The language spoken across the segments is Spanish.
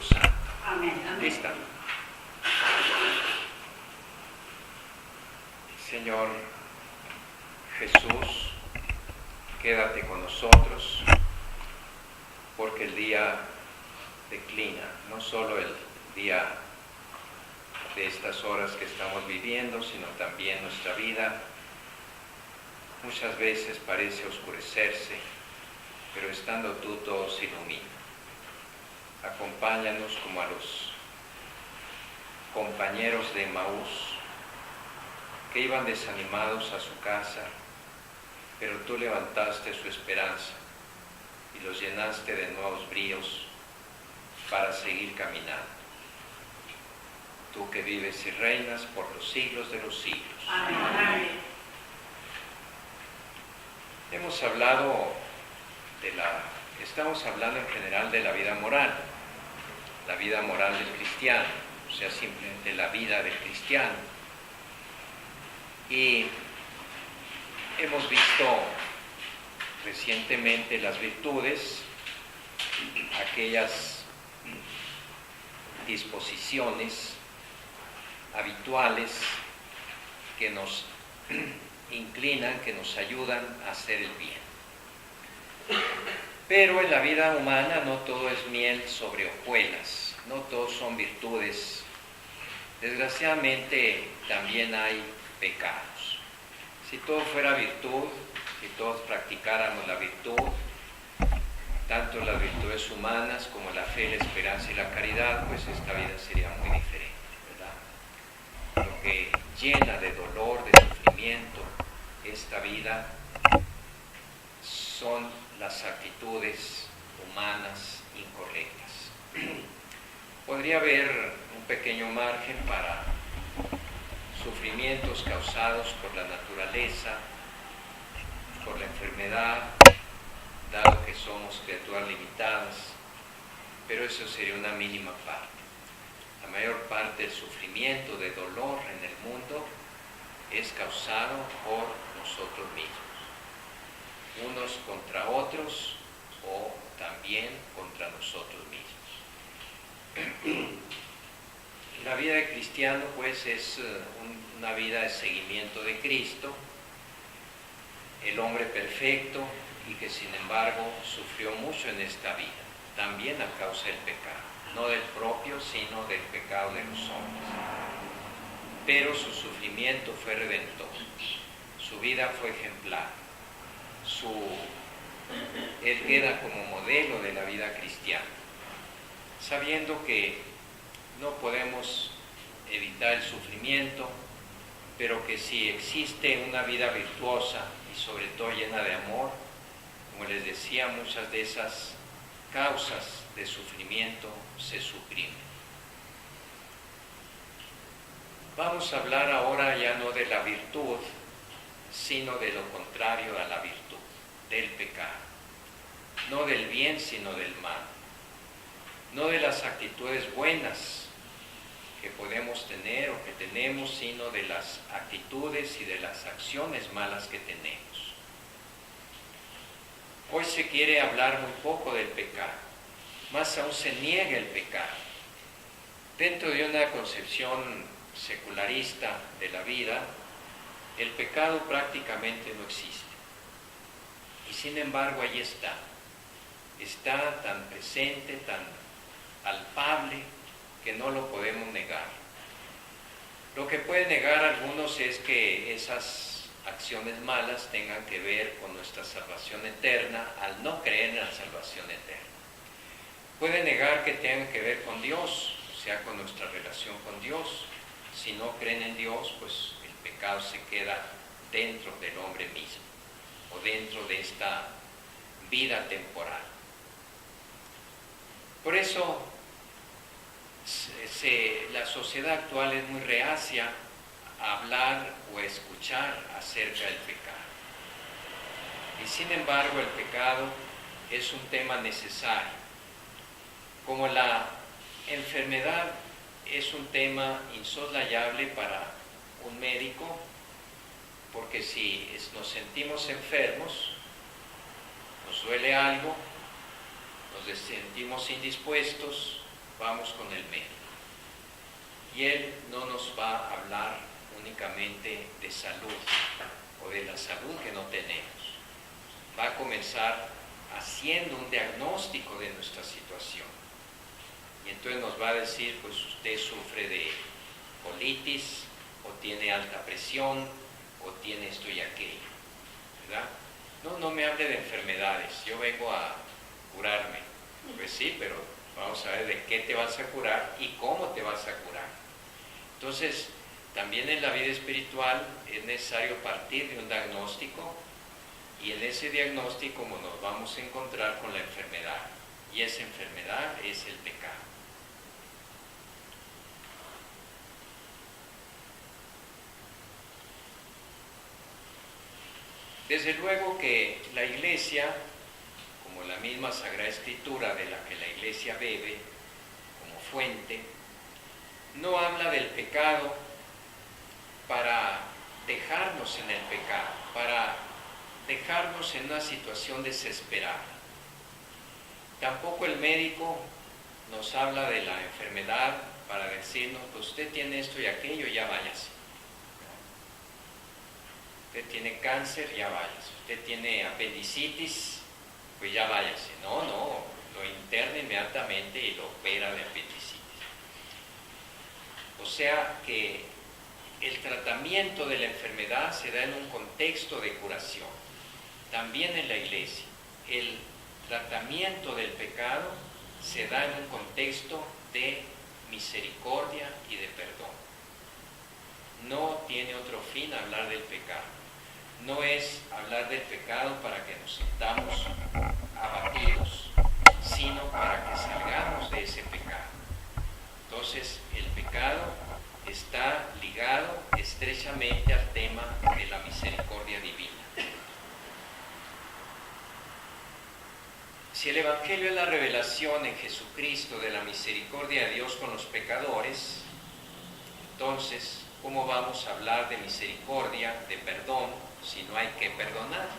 Santo. Amén. Amén. Lista. Señor Jesús, quédate con nosotros, porque el día declina, no solo el día de estas horas que estamos viviendo, sino también nuestra vida. Muchas veces parece oscurecerse, pero estando tú todo se ilumina. Acompáñanos como a los compañeros de Emaús que iban desanimados a su casa, pero tú levantaste su esperanza y los llenaste de nuevos bríos para seguir caminando. Tú que vives y reinas por los siglos de los siglos. Amén. Estamos hablando en general de la vida moral del cristiano, o sea, simplemente la vida del cristiano. Y hemos visto recientemente las virtudes, aquellas disposiciones habituales que nos inclinan, que nos ayudan a hacer el bien. Pero en la vida humana no todo es miel sobre hojuelas, no todos son virtudes. Desgraciadamente también hay pecados. Si todo fuera virtud, si todos practicáramos la virtud, tanto las virtudes humanas como la fe, la esperanza y la caridad, pues esta vida sería muy diferente, ¿verdad? Lo que llena de dolor, de sufrimiento esta vida son las actitudes humanas incorrectas. Podría haber un pequeño margen para sufrimientos causados por la naturaleza, por la enfermedad, dado que somos criaturas limitadas, pero eso sería una mínima parte. La mayor parte del sufrimiento, de dolor en el mundo es causado por nosotros mismos, unos contra otros o también contra nosotros mismos. La vida de cristiano pues es una vida de seguimiento de Cristo, el hombre perfecto y que sin embargo sufrió mucho en esta vida, también a causa del pecado, no del propio sino del pecado de los hombres. Pero su sufrimiento fue redentor, su vida fue ejemplar, él queda como modelo de la vida cristiana, sabiendo que no podemos evitar el sufrimiento, pero que si existe una vida virtuosa y sobre todo llena de amor, como les decía, muchas de esas causas de sufrimiento se suprimen. Vamos a hablar ahora ya no de la virtud, sino de lo contrario a la virtud, del pecado. No del bien, sino del mal. No de las actitudes buenas que podemos tener o que tenemos, sino de las actitudes y de las acciones malas que tenemos. Hoy se quiere hablar muy poco del pecado, más aún se niega el pecado. Dentro de una concepción secularista de la vida, el pecado prácticamente no existe. Y sin embargo allí está tan presente, tan palpable, que no lo podemos negar. Lo que pueden negar algunos es que esas acciones malas tengan que ver con nuestra salvación eterna, al no creer en la salvación eterna. Pueden negar que tengan que ver con Dios, o sea, con nuestra relación con Dios. Si no creen en Dios, pues el pecado se queda dentro del hombre mismo, o dentro de esta vida temporal. Por eso la sociedad actual es muy reacia a hablar o a escuchar acerca del pecado. Y sin embargo el pecado es un tema necesario. Como la enfermedad es un tema insoslayable para un médico, porque si nos sentimos enfermos, nos duele algo, nos sentimos indispuestos, vamos con el médico. Y él no nos va a hablar únicamente de salud o de la salud que no tenemos. Va a comenzar haciendo un diagnóstico de nuestra situación. Y entonces nos va a decir, pues usted sufre de colitis, o tiene alta presión, o tiene esto y aquello, ¿verdad? No me hable de enfermedades, yo vengo a curarme. Pues sí, pero vamos a ver de qué te vas a curar y cómo te vas a curar. Entonces, también en la vida espiritual es necesario partir de un diagnóstico, y en ese diagnóstico nos vamos a encontrar con la enfermedad, y esa enfermedad es el pecado. Desde luego que la Iglesia, como la misma Sagrada Escritura de la que la Iglesia bebe como fuente, no habla del pecado para dejarnos en el pecado, para dejarnos en una situación desesperada. Tampoco el médico nos habla de la enfermedad para decirnos, pues usted tiene esto y aquello, ya váyase. Usted tiene cáncer, ya váyase. Usted tiene apendicitis, pues ya váyase. No, lo interna inmediatamente y lo opera de apendicitis. O sea que el tratamiento de la enfermedad se da en un contexto de curación. También en la Iglesia, el tratamiento del pecado se da en un contexto de misericordia y de perdón. No tiene otro fin hablar del pecado. No es hablar del pecado para que nos sintamos abatidos, sino para que salgamos de ese pecado. Entonces, el pecado está ligado estrechamente al tema de la misericordia divina. Si el Evangelio es la revelación en Jesucristo de la misericordia de Dios con los pecadores, entonces, ¿cómo vamos a hablar de misericordia, de perdón, si no hay que perdonar?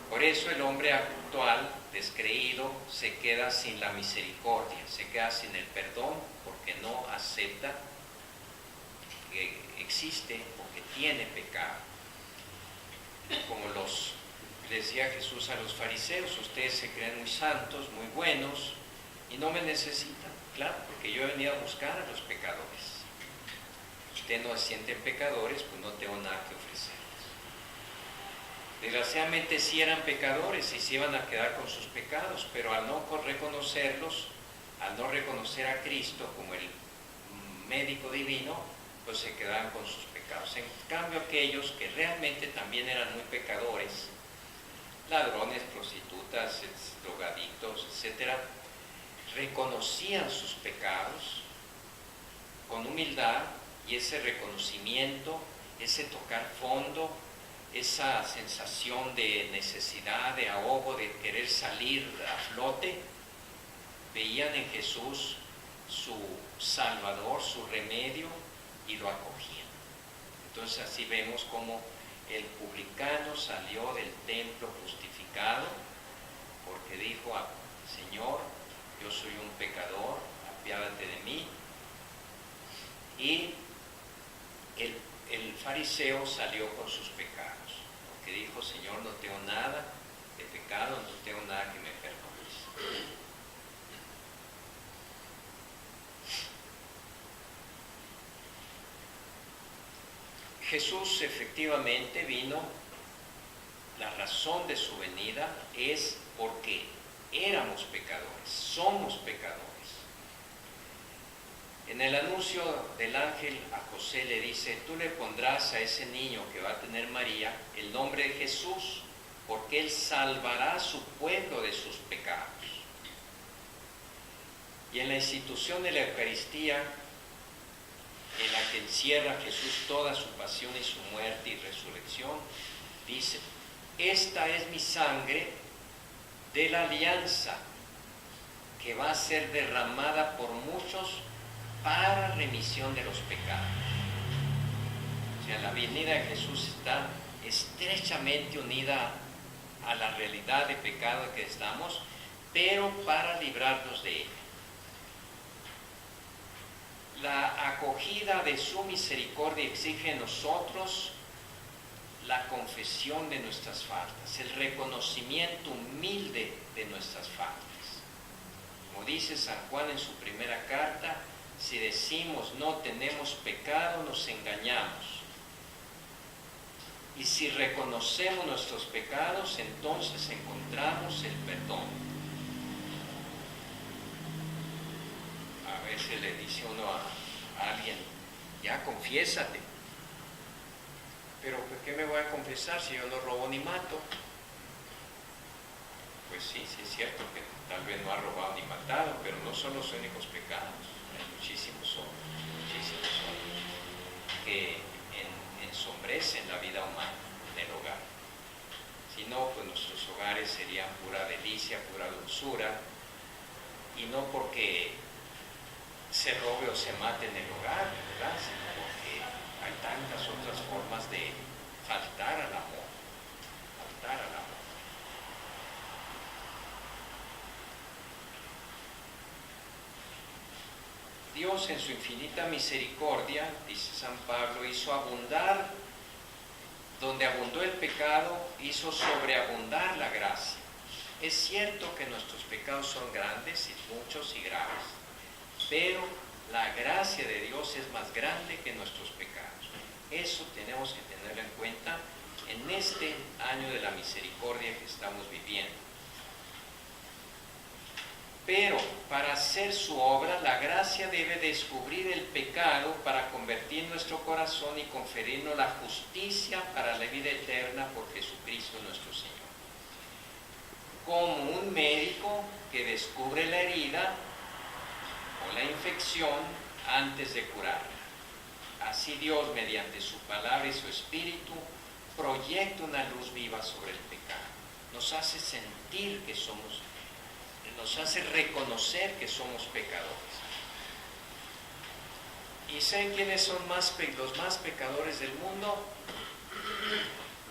Por eso el hombre actual, descreído, se queda sin la misericordia, se queda sin el perdón, porque no acepta que existe o que tiene pecado. Como decía Jesús a los fariseos, ustedes se creen muy santos, muy buenos, y no me necesitan, claro, porque yo he venido a buscar a los pecadores. Ustedes no se sienten pecadores, pues no tengo nada que ofrecerles. Desgraciadamente sí eran pecadores y se iban a quedar con sus pecados, pero al no reconocerlos, al no reconocer a Cristo como el médico divino, pues se quedaban con sus pecados. En cambio, aquellos que realmente también eran muy pecadores, ladrones, prostitutas, drogadictos, etc., reconocían sus pecados con humildad, y ese reconocimiento, ese tocar fondo, esa sensación de necesidad, de ahogo, de querer salir a flote, veían en Jesús su Salvador, su remedio, y lo acogían. Entonces así vemos cómo el publicano salió del templo justificado, porque dijo: Señor, yo soy un pecador, apiádate de mí. Y el fariseo salió con sus pecados, porque dijo: Señor, no tengo nada de pecado, no tengo nada que me perdones. Jesús efectivamente vino, la razón de su venida es porque éramos pecadores, somos pecadores. En el anuncio del ángel a José le dice: tú le pondrás a ese niño que va a tener María el nombre de Jesús, porque él salvará a su pueblo de sus pecados. Y en la institución de la Eucaristía, en la que encierra Jesús toda su pasión y su muerte y resurrección, dice: esta es mi sangre de la alianza, que va a ser derramada por muchos para remisión de los pecados. O sea, la venida de Jesús está estrechamente unida a la realidad de pecado en que estamos, pero para librarnos de ella. acogida de su misericordia exige en nosotros la confesión de nuestras faltas, el reconocimiento humilde de nuestras faltas. Como dice San Juan en su primera carta, si decimos no tenemos pecado, nos engañamos. Y si reconocemos nuestros pecados, entonces encontramos el perdón. A veces le dice uno a alguien, ya confiésate. Pero ¿por qué me voy a confesar si yo no robo ni mato? Pues sí, sí es cierto que tal vez no ha robado ni matado, pero no son los únicos pecados. Hay muchísimos otros que ensombrecen la vida humana en el hogar. Si no, pues nuestros hogares serían pura delicia, pura dulzura, y no porque se robe o se mate en el hogar, ¿verdad? Sino porque hay tantas otras formas de faltar al amor, faltar al amor. Dios en su infinita misericordia, dice San Pablo, hizo abundar, donde abundó el pecado, hizo sobreabundar la gracia. Es cierto que nuestros pecados son grandes y muchos y graves, pero la gracia de Dios es más grande que nuestros pecados. Eso tenemos que tenerlo en cuenta en este año de la misericordia que estamos viviendo. Pero para hacer su obra, la gracia debe descubrir el pecado para convertir nuestro corazón y conferirnos la justicia para la vida eterna por Jesucristo nuestro Señor. Como un médico que descubre la herida o la infección antes de curarla. Así Dios, mediante su palabra y su espíritu, proyecta una luz viva sobre el pecado. Nos hace sentir que somos, nos hace reconocer que somos pecadores. ¿Y saben quiénes son los más pecadores del mundo?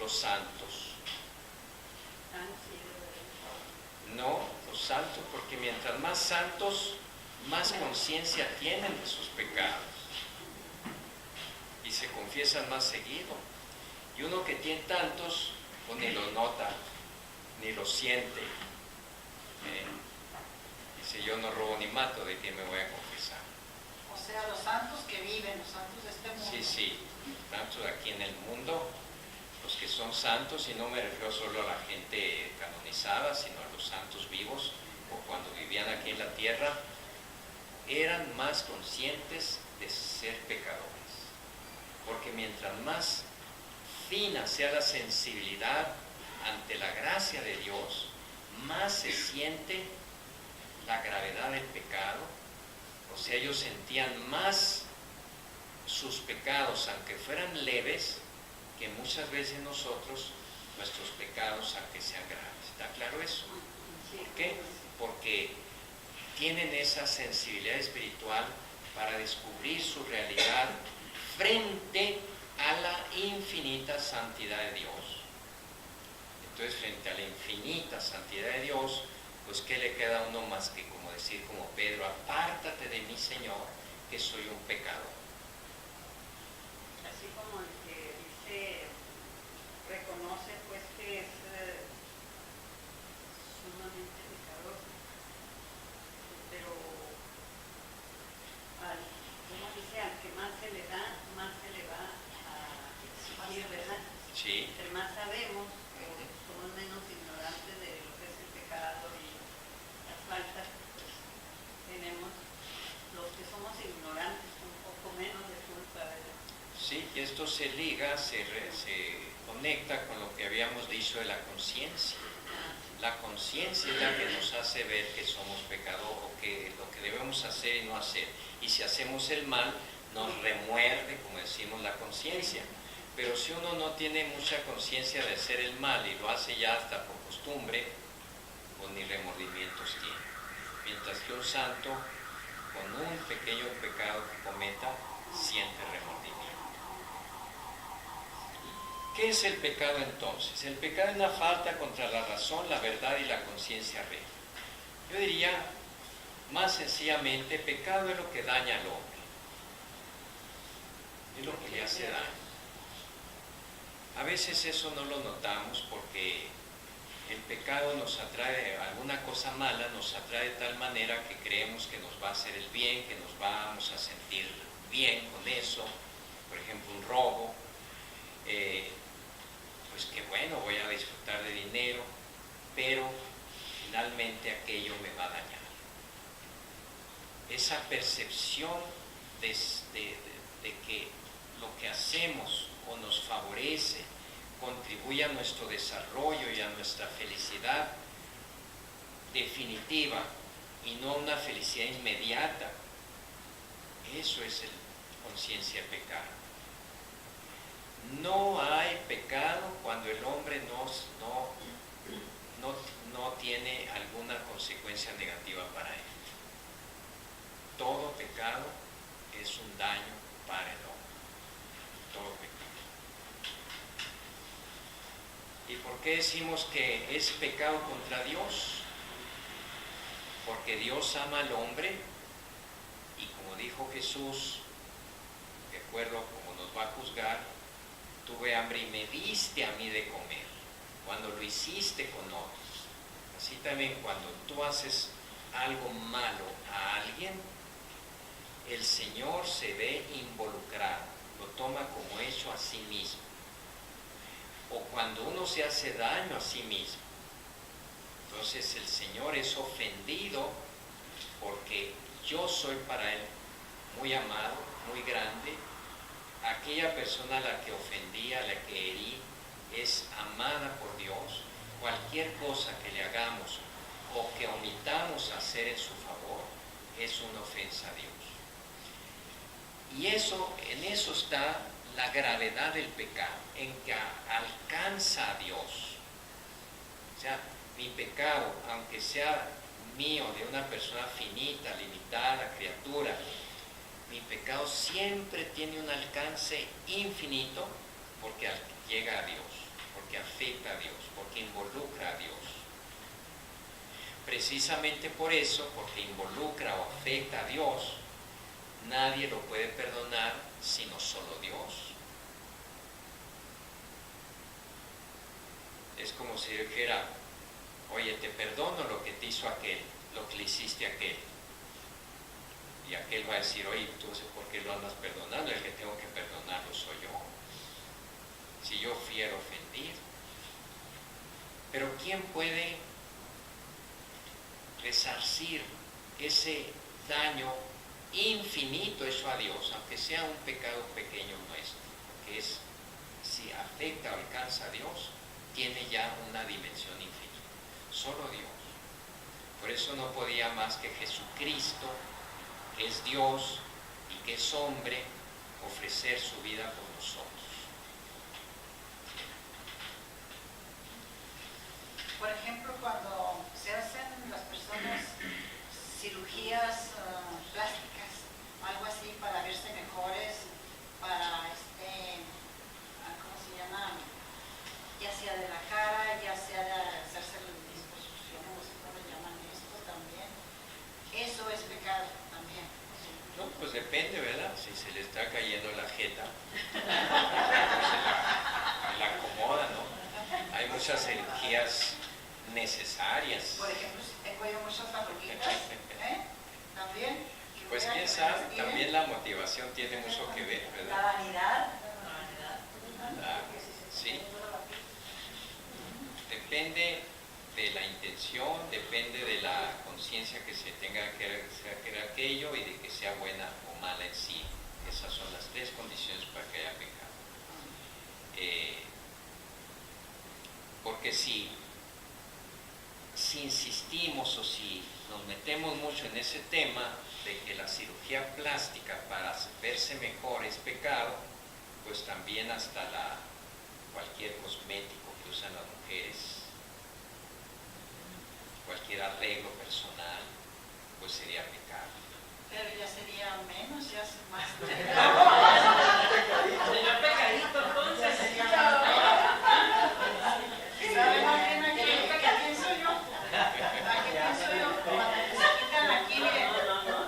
Los santos. No, los santos, porque mientras más santos, más conciencia tienen de sus pecados y se confiesan más seguido. Y uno que tiene tantos, pues ni los nota, ni los siente. Dice, yo no robo ni mato, ¿de quién me voy a confesar? O sea, los santos que viven, los santos de este mundo. Sí, sí, tantos aquí en el mundo, los que son santos, y no me refiero solo a la gente canonizada, sino a los santos vivos, o cuando vivían aquí en la tierra, eran más conscientes de ser pecadores. Porque mientras más fina sea la sensibilidad ante la gracia de Dios, más se siente la gravedad del pecado. O sea, ellos sentían más sus pecados, aunque fueran leves, que muchas veces nosotros, nuestros pecados, aunque sean graves. ¿Está claro eso? ¿Por qué? Porque tienen esa sensibilidad espiritual para descubrir su realidad frente a la infinita santidad de Dios. Entonces, frente a la infinita santidad de Dios, pues ¿qué le queda a uno más que como decir como Pedro, apártate de mí, Señor, que soy un pecador? Así como el que dice, reconoce pues que es sumamente pecador, pero como dice, al que más se le da, más se le va a exigir, ¿verdad? Sí. El más sabemos, somos menos ignorantes de lo que es el pecado y las faltas, pues tenemos, los que somos ignorantes, un poco menos de culpa, ¿verdad? Sí, y esto se liga, se conecta con lo que habíamos dicho de la conciencia. La conciencia es la que nos hace ver que somos pecadores o que lo que debemos hacer y no hacer. Y si hacemos el mal, nos remuerde, como decimos, la conciencia. Pero si uno no tiene mucha conciencia de hacer el mal y lo hace ya hasta por costumbre, pues ni remordimientos tiene. Mientras que un santo, con un pequeño pecado que cometa, siente remordimiento. ¿Qué es el pecado entonces? El pecado es una falta contra la razón, la verdad y la conciencia recta. Yo diría, más sencillamente, pecado es lo que daña al hombre. es lo que le hace daño. A veces eso no lo notamos porque el pecado nos atrae, alguna cosa mala nos atrae de tal manera que creemos que nos va a hacer el bien, que nos vamos a sentir bien con eso. Por ejemplo, un robo, pues que bueno, voy a disfrutar de dinero, pero finalmente aquello me va a dañar. Esa percepción de que lo que hacemos o nos favorece, contribuye a nuestro desarrollo y a nuestra felicidad definitiva y no a una felicidad inmediata. Eso es conciencia de pecado. No hay pecado cuando el hombre no tiene alguna consecuencia negativa para él. Todo pecado es un daño para el hombre. Todo pecado. ¿Y por qué decimos que es pecado contra Dios? Porque Dios ama al hombre y como dijo Jesús, de acuerdo como nos va a juzgar, tuve hambre y me diste a mí de comer, cuando lo hiciste con otros. Así también cuando tú haces algo malo a alguien, el Señor se ve involucrado, lo toma como hecho a sí mismo. O cuando uno se hace daño a sí mismo, entonces el Señor es ofendido porque yo soy para Él muy amado, muy grande. Aquella persona a la que ofendí, a la que herí, es amada por Dios. Cualquier cosa que le hagamos o que omitamos hacer en su favor es una ofensa a Dios. Y en eso está la gravedad del pecado, en que alcanza a Dios. O sea, mi pecado, aunque sea mío, de una persona finita, limitada, criatura, mi pecado siempre tiene un alcance infinito porque llega a Dios, porque afecta a Dios, porque involucra a Dios. Precisamente por eso, porque involucra o afecta a Dios, nadie lo puede perdonar sino solo Dios. Es como si yo dijera, oye, te perdono lo que te hizo aquel, lo que le hiciste a aquel. Y aquel va a decir, oye, tú sé por qué lo andas perdonando, el que tengo que perdonarlo soy yo. Si yo fui el ofendido. Pero ¿quién puede resarcir ese daño infinito hecho a Dios, aunque sea un pecado pequeño nuestro? Porque si afecta o alcanza a Dios, tiene ya una dimensión infinita. Solo Dios. Por eso no podía más que Jesucristo, que es Dios y que es hombre, ofrecer su vida por nosotros. Por ejemplo, cuando se hacen las personas cirugías plásticas, algo así para verse mejores, para ¿cómo se llama? Ya sea de la cara, ya sea de hacerse la disposición, no sé cómo le llaman esto también. Eso es pecado también. No, pues depende, ¿verdad? Si se le está cayendo la jeta, se la acomoda, ¿no? Hay muchas cirugías necesarias. Por ejemplo, si tengo yo muchas arruguitas, también. Pues quién sabe, también la motivación tiene mucho que ver, ¿verdad? La vanidad. Sí. Depende de la intención, depende de la conciencia que se tenga que hacer aquello y de que sea buena o mala en sí. Esas son las tres condiciones para que haya pecado. Porque si insistimos o si nos metemos mucho en ese tema de que la cirugía plástica para verse mejor es pecado, pues también hasta cualquier cosmético que usan las mujeres, cualquier arreglo personal, pues sería pecado. Pero ya sería menos, ya es más. Sería pecadito, entonces. ¿Saben a qué pienso yo? ¿A qué pienso yo? Cuando se quitan aquí, miren,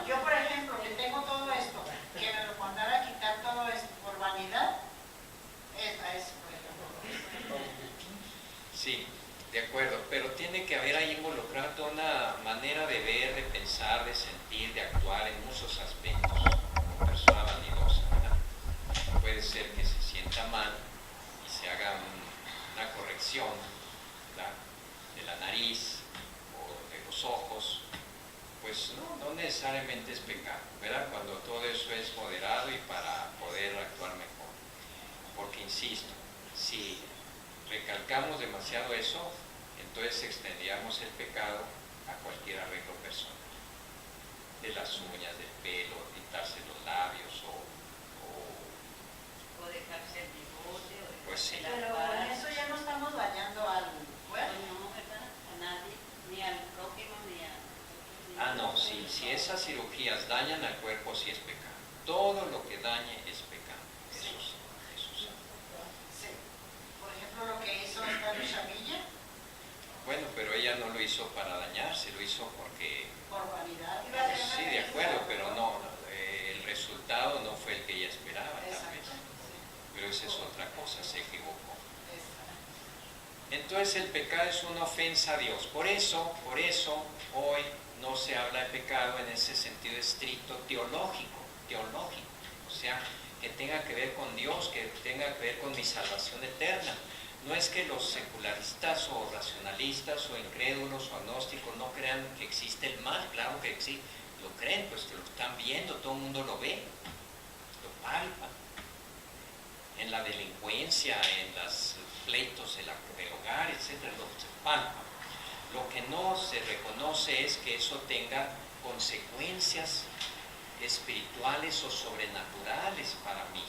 yo por ejemplo, que tengo todo esto, que me lo mandara a quitar todo esto por sentir, de actuar en muchos aspectos como persona vanidosa, ¿verdad? Puede ser que se sienta mal y se haga una corrección, ¿verdad?, de la nariz o de los ojos. Pues no necesariamente es pecado, ¿verdad?, cuando todo eso es moderado y para poder actuar mejor. Porque insisto, si recalcamos demasiado eso, entonces extendíamos el pecado a cualquier arreglo personal, de las uñas, del pelo, pintarse los labios o dejarse el bigote o dejarse pues sí. la Pero barba. en eso ya no estamos dañando al cuerpo. No, ¿verdad? A nadie, ni al prójimo, ni a... No, si esas cirugías dañan al cuerpo, sí es pecado. Todo lo que dañe es pecado. Eso sí, eso sí. Sí. Por ejemplo, lo que hizo esta Luchamilla, Bueno, pero ella no lo hizo para dañarse, lo hizo porque... por vanidad. Sí, de acuerdo, pero el resultado no fue el que ella esperaba, tal vez. Exacto. Pero esa es otra cosa, se equivocó. Exacto. Entonces el pecado es una ofensa a Dios. Por eso, hoy no se habla de pecado en ese sentido estricto teológico. O sea, que tenga que ver con Dios, que tenga que ver con mi salvación eterna. No es que los secularistas o racionalistas o incrédulos o agnósticos no crean que existe el mal, claro que existe, lo creen, pues que lo están viendo, todo el mundo lo ve, lo palpa. En la delincuencia, en los pleitos del hogar, etcétera, lo se palpa. Lo que no se reconoce es que eso tenga consecuencias espirituales o sobrenaturales para mí,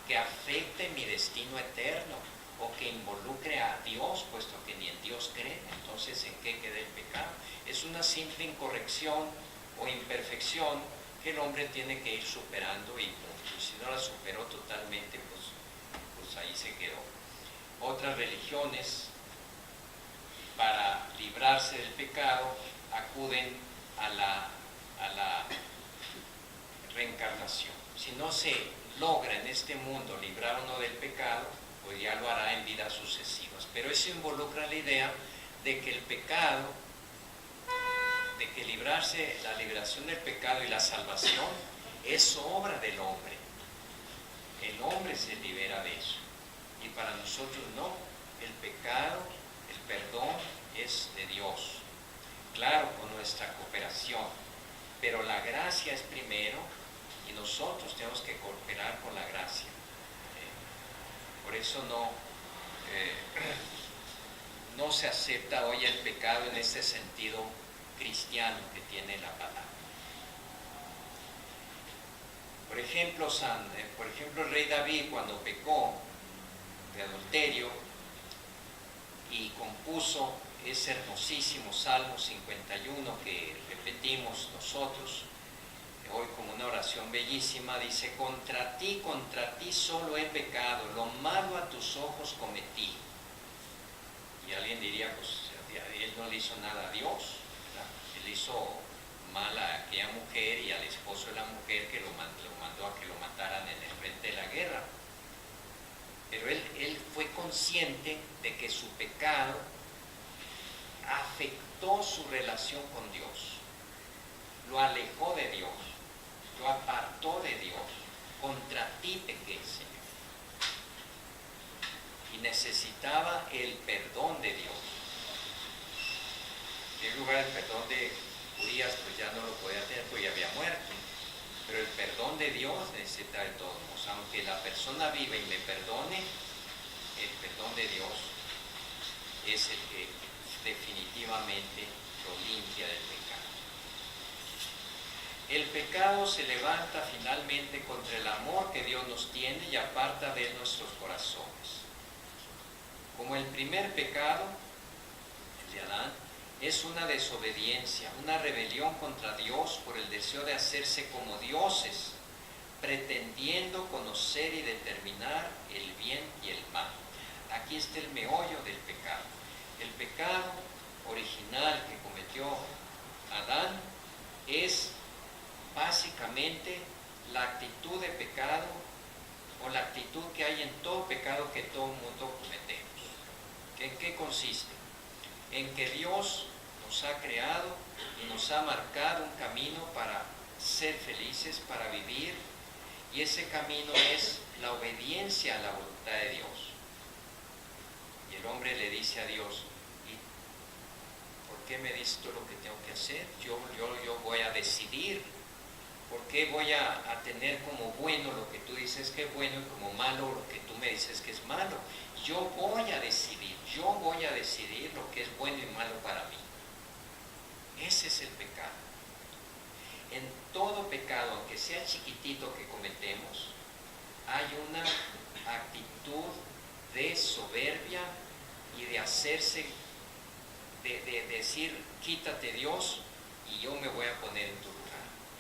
que afecte mi destino eterno o que involucre a Dios, puesto que ni en Dios creen. Entonces, ¿en qué queda el pecado? Es una simple incorrección o imperfección que el hombre tiene que ir superando y punto. Si no la superó totalmente, pues ahí se quedó. Otras religiones, para librarse del pecado, acuden a la reencarnación. Si no se logra en este mundo librar uno del pecado, pues ya lo hará en vidas sucesivas. Pero eso involucra la idea de que el pecado, de que la liberación del pecado y la salvación es obra del hombre. El hombre se libera de eso. Y para nosotros no. El pecado, el perdón es de Dios. Claro, con nuestra cooperación. Pero la gracia es primero y nosotros tenemos que cooperar con la gracia. Por eso no se acepta hoy el pecado en este sentido cristiano que tiene la palabra. Por ejemplo, el rey David, cuando pecó de adulterio y compuso ese hermosísimo Salmo 51 que repetimos nosotros hoy como una oración bellísima, dice: contra ti solo he pecado, lo malo a tus ojos cometí. Y alguien diría, pues él no le hizo nada a Dios, ¿verdad? Él hizo mal a aquella mujer y al esposo de la mujer que lo mandó a que lo mataran en el frente de la guerra. Pero él fue consciente de que su pecado afectó su relación con Dios, lo alejó de Dios, lo apartó de Dios. Contra ti pequé, Señor. Y necesitaba el perdón de Dios. En lugar del perdón de Urias, pues ya no lo podía tener porque ya había muerto. Pero el perdón de Dios necesita de todos modos. Aunque la persona viva y me perdone, el perdón de Dios es el que definitivamente lo limpia del pecado. El pecado se levanta finalmente contra el amor que Dios nos tiene y aparta de nuestros corazones. Como el primer pecado, el de Adán, es una desobediencia, una rebelión contra Dios por el deseo de hacerse como dioses, pretendiendo conocer y determinar el bien y el mal. Aquí está el meollo del pecado. El pecado original que cometió Adán es básicamente la actitud de pecado o la actitud que hay en todo pecado que todo mundo cometemos. ¿En qué consiste? En que Dios nos ha creado y nos ha marcado un camino para ser felices, para vivir, y ese camino es la obediencia a la voluntad de Dios. Y el hombre le dice a Dios, ¿y por qué me dices tú lo que tengo que hacer? Yo voy a decidir. ¿Por qué voy a tener como bueno lo que tú dices que es bueno y como malo lo que tú me dices que es malo? Yo voy a decidir lo que es bueno y malo para mí. Ese es el pecado. En todo pecado, aunque sea chiquitito que cometemos, hay una actitud de soberbia y de hacerse, de decir, quítate Dios y yo me voy a poner en tu lugar.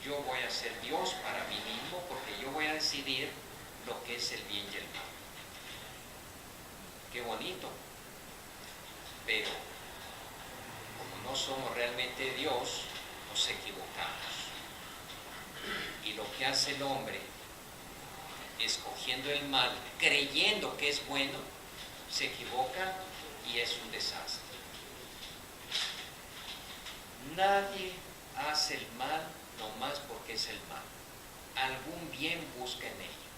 Yo voy a ser Dios para mí mismo porque yo voy a decidir lo que es el bien y el mal. Qué bonito. Pero como no somos realmente Dios, nos equivocamos. Y lo que hace el hombre, escogiendo el mal, creyendo que es bueno, se equivoca y es un desastre. Nadie hace el mal nomás porque es el mal. Algún bien busca en ello.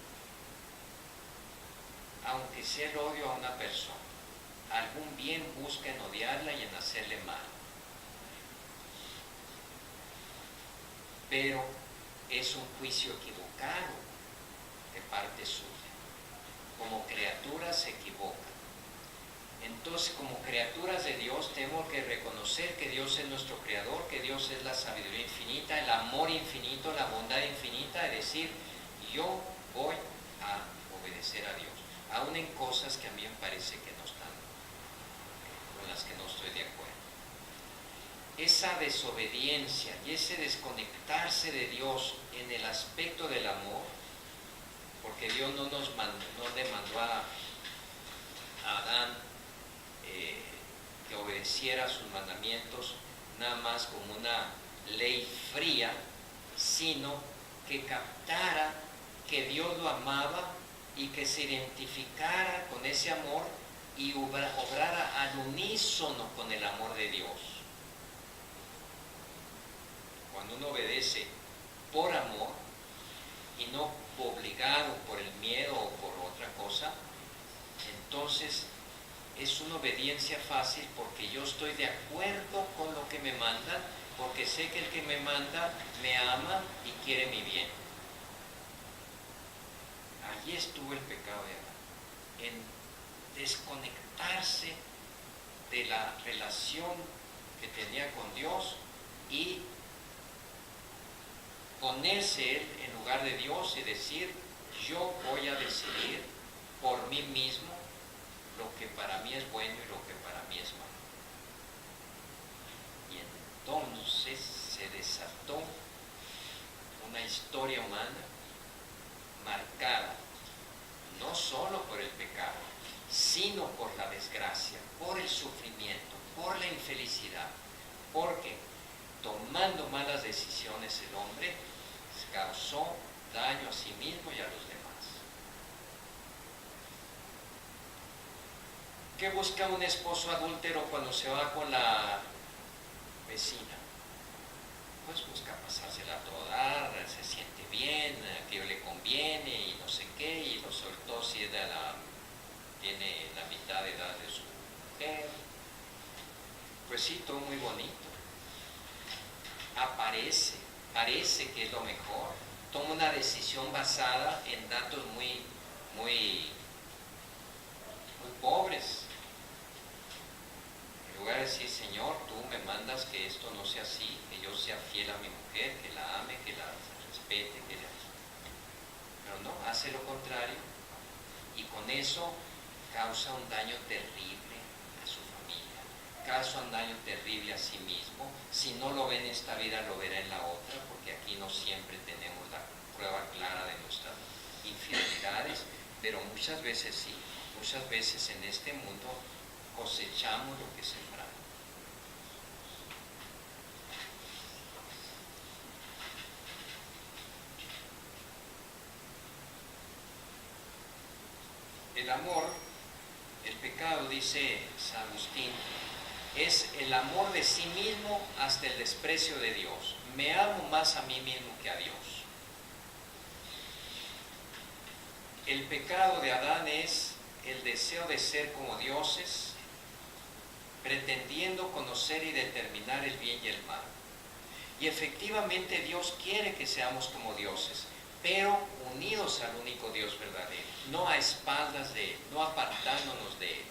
Aunque sea el odio a una persona, algún bien busca en odiarla y en hacerle mal. Pero es un juicio equivocado de parte suya. Como criaturas se equivocan. Entonces, como criaturas de Dios, tenemos que reconocer que Dios es nuestro creador, que Dios es la sabiduría infinita, el amor infinito, la bondad infinita, de decir, yo voy a obedecer a Dios, aun en cosas que a mí me parece que no están, con las que no estoy de acuerdo. Esa desobediencia y ese desconectarse de Dios en el aspecto del amor, porque Dios no le mandó a Adán que obedeciera sus mandamientos nada más como una ley fría, sino que captara que Dios lo amaba y que se identificara con ese amor y obrara al unísono con el amor de Dios. Cuando uno obedece por amor y no obligado por el miedo o por otra cosa, entonces es una obediencia fácil porque yo estoy de acuerdo con lo que me manda, porque sé que el que me manda me ama y quiere mi bien. Allí estuvo el pecado de Adán, en desconectarse de la relación que tenía con Dios y ponerse él en lugar de Dios y decir, yo voy a decidir por mí mismo lo que para mí es bueno y lo que para mí es malo. Y entonces se desató una historia humana marcada no solo por el pecado, sino por la desgracia, por el sufrimiento, por la infelicidad, porque tomando malas decisiones el hombre causó daño a sí mismo y a los demás. ¿Qué busca un esposo adúltero cuando se va con la vecina? Pues busca pasársela a todo dar, se siente bien, a aquello le conviene y no sé qué, y lo sobre todo si tiene la mitad de edad de su mujer. Pues sí, todo muy bonito. Parece que es lo mejor. Toma una decisión basada en datos muy pobres. En lugar de decir, Señor, tú me mandas que esto no sea así, que yo sea fiel a mi mujer, que la ame, que la respete, pero no, hace lo contrario y con eso causa un daño terrible a su familia, causa un daño terrible a sí mismo. Si no lo ve en esta vida, lo verá en la otra, porque aquí no siempre tenemos la prueba clara de nuestras infidelidades, pero muchas veces sí. Muchas veces en este mundo cosechamos lo que sembramos. El amor, el pecado, dice San Agustín, es el amor de sí mismo hasta el desprecio de Dios. Me amo más a mí mismo que a Dios. El pecado de Adán es el deseo de ser como dioses, pretendiendo conocer y determinar el bien y el mal. Y efectivamente Dios quiere que seamos como dioses, pero unidos al único Dios verdadero, no a espaldas de Él, no apartándonos de Él.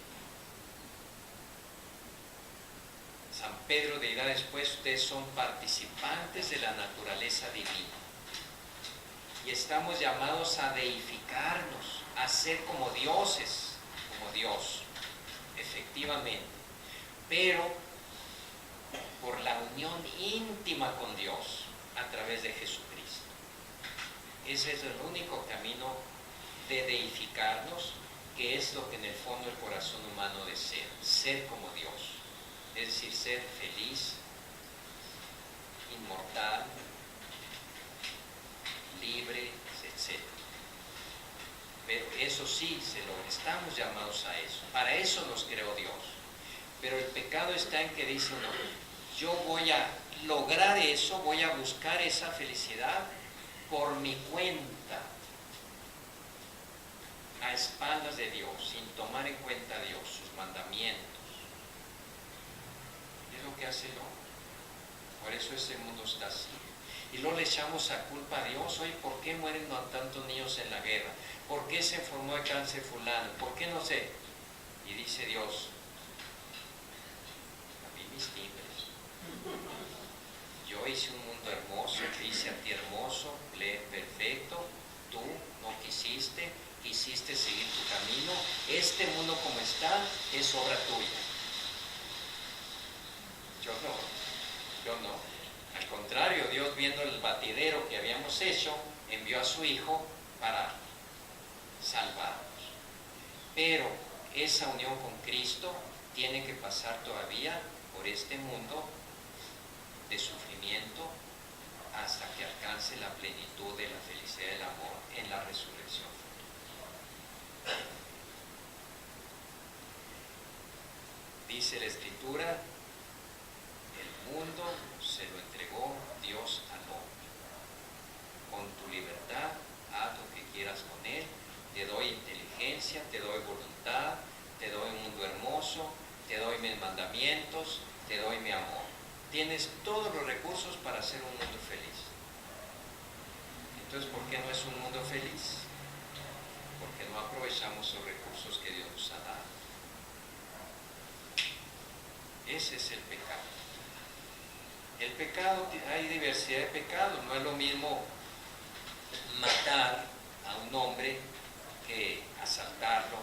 San Pedro dirá después: ustedes son participantes de la naturaleza divina. Y estamos llamados a deificarnos, a ser como dioses, como Dios, efectivamente. Pero por la unión íntima con Dios a través de Jesucristo. Ese es el único camino de deificarnos, que es lo que en el fondo el corazón humano desea, ser como Dios. Es decir, ser feliz, inmortal, libre, etc. Pero eso sí, estamos llamados a eso. Para eso nos creó Dios. Pero el pecado está en que dice uno: yo voy a lograr eso, voy a buscar esa felicidad por mi cuenta, a espaldas de Dios, sin tomar en cuenta a Dios, sus mandamientos. Es lo que hace el hombre. Por eso este mundo está así. Y luego le echamos a culpa a Dios: oye, ¿por qué mueren tantos niños en la guerra? ¿Por qué se enfermó de cáncer fulano? ¿Por qué no sé? Y dice Dios: a mí mis timbres. Yo hice un mundo hermoso, te hice a ti hermoso, perfecto. Tú no quisiste seguir tu camino. Este mundo como está es obra tuya. Yo no. Al contrario, Dios, viendo el batidero que habíamos hecho, envió a su Hijo para salvarnos. Pero esa unión con Cristo tiene que pasar todavía por este mundo de sufrimiento hasta que alcance la plenitud de la felicidad del amor en la resurrección. Dice la Escritura: el mundo se lo entregó Dios al hombre. Con tu libertad, haz lo que quieras con él. Te doy inteligencia, te doy voluntad, te doy un mundo hermoso, te doy mis mandamientos, te doy mi amor. Tienes todos los recursos para hacer un mundo feliz. Entonces, ¿por qué no es un mundo feliz? Porque no aprovechamos los recursos que Dios nos ha dado. Ese es el pecado. El pecado, hay diversidad de pecados. No es lo mismo matar a un hombre que asaltarlo,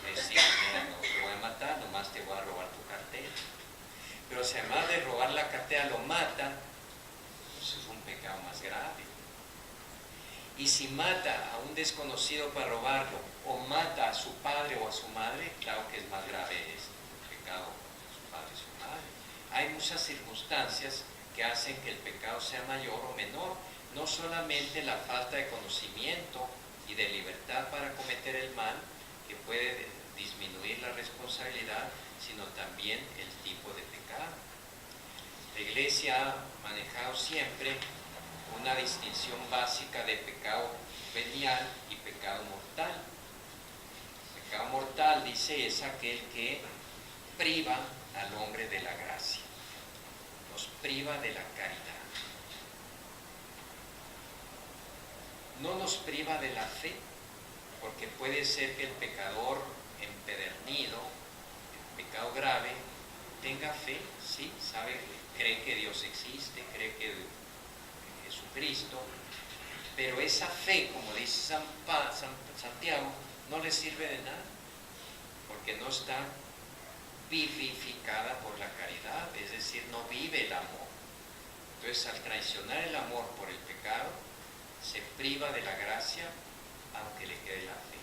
decir: mira, no te voy a matar, nomás te voy a robar tu cartera. Pero si además de robar la cartera lo mata, pues es un pecado más grave. Y si mata a un desconocido para robarlo, o mata a su padre o a su madre, claro que es más grave el pecado de su padre y su madre. Hay muchas circunstancias que hacen que el pecado sea mayor o menor. No solamente la falta de conocimiento y de libertad para cometer el mal, que puede disminuir la responsabilidad, sino también el tipo de pecado. La Iglesia ha manejado siempre una distinción básica de pecado venial y pecado mortal. Pecado mortal, dice, es aquel que priva al hombre de la gracia, nos priva de la caridad. No nos priva de la fe, porque puede ser que el pecador empedernido, el pecado grave, tenga fe, sí, sabe, cree que Dios existe, cree que Jesucristo, pero esa fe, como dice Santiago, no le sirve de nada, porque no está vivificada por la caridad, es decir, no vive el amor. Entonces, al traicionar el amor por el pecado, se priva de la gracia, aunque le quede la fe.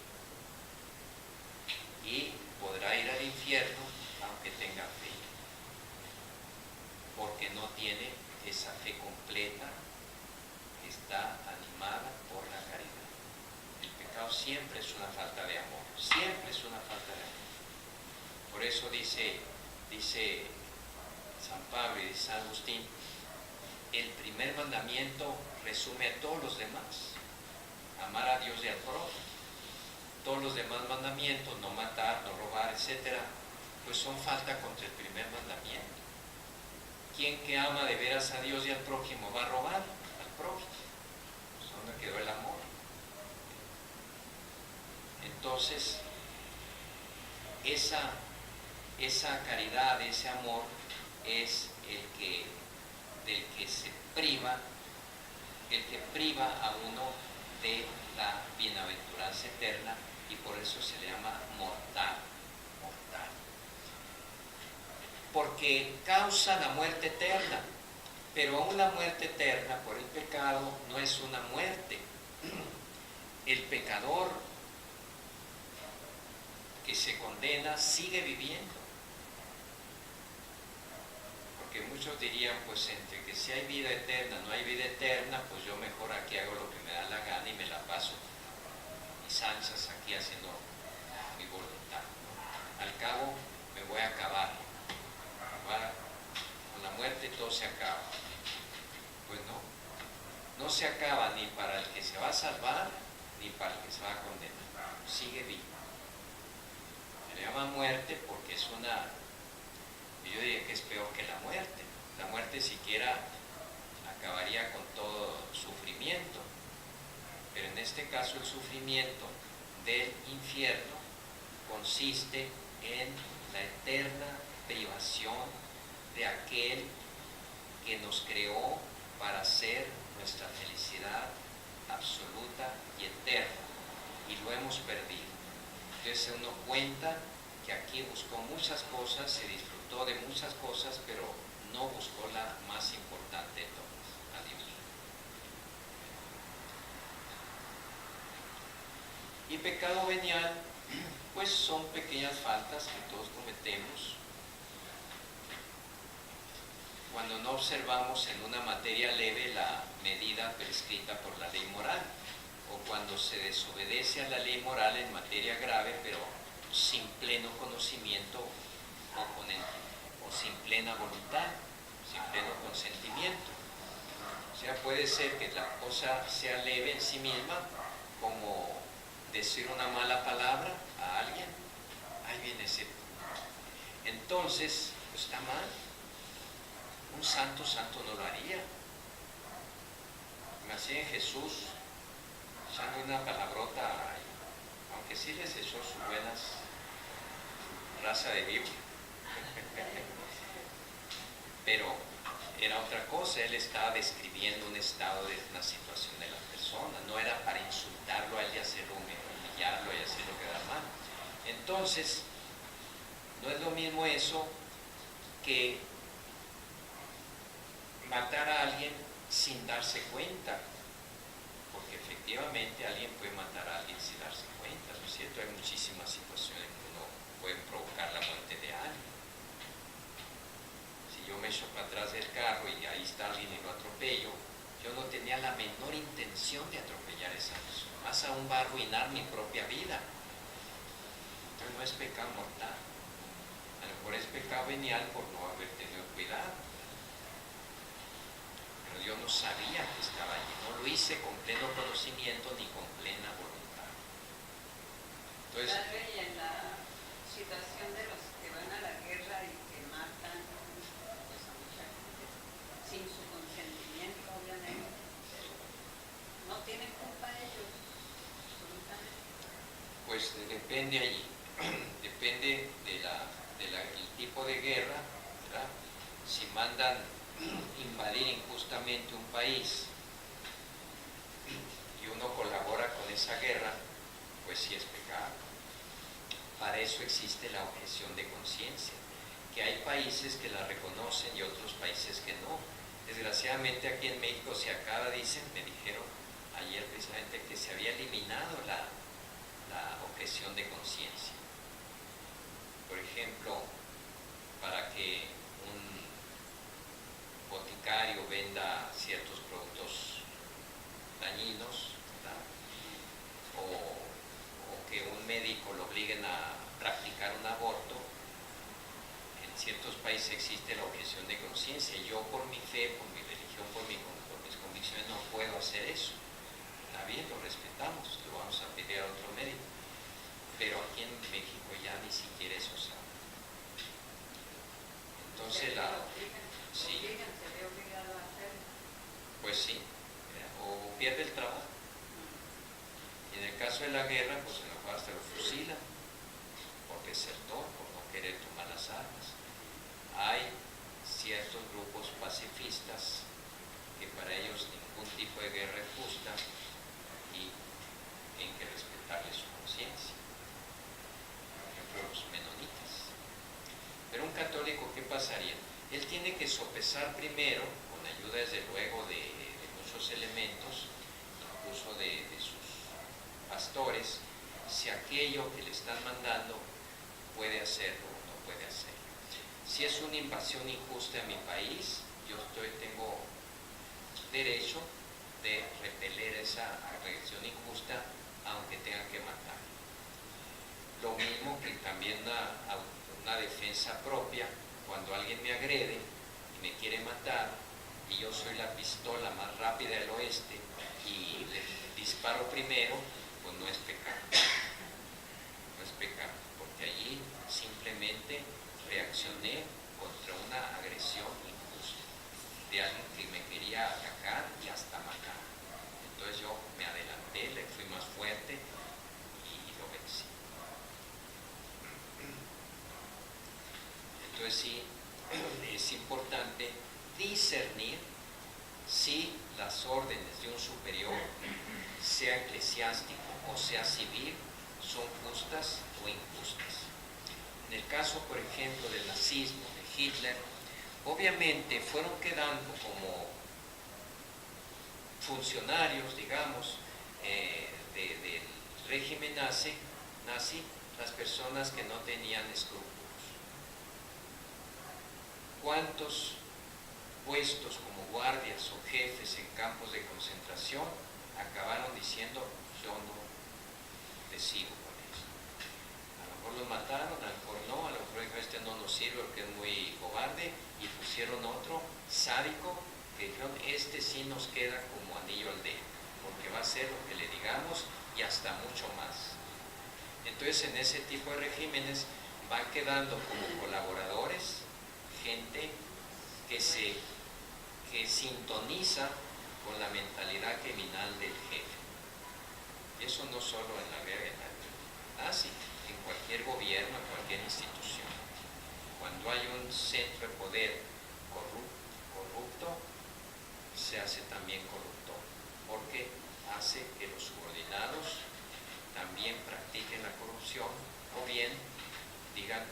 Y podrá ir al infierno, aunque tenga fe, porque no tiene esa fe completa que está animada por la caridad. El pecado siempre es una falta de amor, siempre es una falta de amor. Por eso dice San Pablo y dice San Agustín, el primer mandamiento resume a todos los demás: amar a Dios y al prójimo. Todos los demás mandamientos, no matar, no robar, etcétera, pues son falta contra el primer mandamiento. ¿Quién que ama de veras a Dios y al prójimo va a robar al prójimo? Pues ¿dónde quedó el amor? Entonces, esa caridad, ese amor es del que se priva, el que priva a uno de la bienaventuranza eterna, y por eso se le llama mortal. Porque causa la muerte eterna, pero aún la muerte eterna por el pecado no es una muerte. El pecador que se condena sigue viviendo. Porque muchos dirían, pues entre que si hay vida eterna, no hay vida eterna, pues yo mejor aquí hago lo que me da la gana y me la paso mis anchas aquí haciendo mi voluntad, ¿no? Al cabo me voy a acabar. Con la muerte todo se acaba. Pues no se acaba ni para el que se va a salvar, ni para el que se va a condenar. Sigue vivo. Se le llama muerte porque es yo diría que es peor que la muerte. La muerte siquiera acabaría con todo sufrimiento, pero en este caso el sufrimiento del infierno consiste en la eterna privación de aquel que nos creó para hacer nuestra felicidad absoluta y eterna, y lo hemos perdido. Entonces uno cuenta que aquí buscó muchas cosas, se disfrutó de muchas cosas, pero no buscó la más importante de todas, a Dios. Y pecado venial, pues son pequeñas faltas que todos cometemos cuando no observamos en una materia leve la medida prescrita por la ley moral, o cuando se desobedece a la ley moral en materia grave, pero sin pleno conocimiento o sin plena voluntad, sin pleno consentimiento. O sea, puede ser que la cosa sea leve en sí misma, como decir una mala palabra a alguien. Ahí viene ese. Entonces, pues está mal. Un santo no lo haría. Imaginen Jesús echando una palabrota, aunque sí les echó sus buenas raza de Biblia. Pero era otra cosa, él estaba describiendo un estado de una situación de la persona, no era para insultarlo a él y hacerlo humillarlo y hacerlo quedar mal. Entonces, no es lo mismo eso que matar a alguien sin darse cuenta, porque efectivamente alguien puede matar a alguien sin darse cuenta, ¿no es cierto? Hay muchísimas situaciones que uno puede provocar la muerte de alguien. Si yo me echo para atrás del carro y ahí está alguien y lo atropello, yo no tenía la menor intención de atropellar a esa persona, más aún va a arruinar mi propia vida. Entonces no es pecado mortal, a lo mejor es pecado venial por no haber tenido cuidado. Pero yo no sabía que estaba allí, no lo hice con pleno conocimiento ni con plena voluntad. Entonces, Padre, y en la situación de los que van a la guerra y que matan pues, a mucha gente sin su consentimiento, obviamente, pero no tienen culpa ellos, absolutamente. pues depende allí, depende del tipo de guerra, ¿verdad? Si mandan invadir injustamente un país y uno colabora con esa guerra, pues sí es pecado. Para eso existe la objeción de conciencia, que hay países que la reconocen y otros países que no. Desgraciadamente aquí en México se acaba, me dijeron ayer precisamente, que se había eliminado la objeción de conciencia. Por ejemplo, para que un boticario venda ciertos productos dañinos, ¿verdad? O que un médico lo obliguen a practicar un aborto, en ciertos países existe la objeción de conciencia. Yo por mi fe, por mi religión, por mis convicciones no puedo hacer eso. Está bien, lo respetamos, lo vamos a pedir a otro médico. Pero aquí en México ya ni siquiera eso sabe. Entonces sí, se ve obligado a hacerlo. pues sí, o pierde el trabajo. Y en el caso de la guerra, pues a lo mejor hasta lo fusilan por desertor, por no querer tomar las armas. Hay ciertos grupos pacifistas que para ellos ningún tipo de guerra es justa y tienen que respetarle su conciencia. Por ejemplo, los menonitas. Pero un católico, ¿qué pasaría? Él tiene que sopesar primero, con ayuda desde luego de muchos elementos, incluso de sus pastores, si aquello que le están mandando puede hacerlo o no puede hacerlo. Si es una invasión injusta en mi país, yo tengo derecho de repeler esa agresión injusta aunque tenga que matar. Lo mismo que también una defensa propia, cuando alguien me agrede y me quiere matar y yo soy la pistola más rápida del oeste y le disparo primero, pues no es pecado. No es pecado, porque allí simplemente reaccioné contra una agresión injusta de alguien que me quería atacar y hasta matar. Entonces yo me adelanté, le fui más fuerte y lo vencí. Entonces sí, es importante discernir si las órdenes de un superior, sea eclesiástico o sea civil, son justas o injustas. En el caso, por ejemplo, del nazismo, de Hitler, obviamente fueron quedando como funcionarios, digamos, del régimen nazi, las personas que no tenían escrúpulos. ¿Cuántos puestos como guardias o jefes en campos de concentración acabaron diciendo, yo no te sigo con eso? A lo mejor los mataron, a lo mejor no, a lo mejor dijo, este no nos sirve porque es muy cobarde, y pusieron otro sádico que dijeron, este sí nos queda como anillo al dedo, porque va a hacer lo que le digamos y hasta mucho más. Entonces en ese tipo de regímenes van quedando como colaboradores gente que sintoniza con la mentalidad criminal del jefe. Y eso no solo en la guerra nazi, en cualquier gobierno, en cualquier institución. Cuando hay un centro de poder corrupto, se hace también corrupto, porque hace que los subordinados también practiquen la corrupción, o bien digan,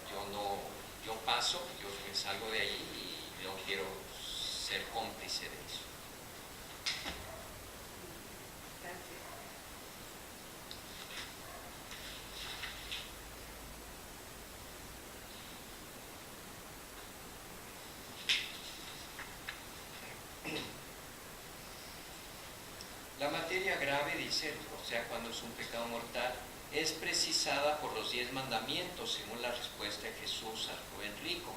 yo paso, yo me salgo de allí y no quiero ser cómplice de eso. Gracias. La materia grave, dice, o sea, cuando es un pecado mortal, es precisada por los 10 mandamientos, según la respuesta de Jesús al joven rico.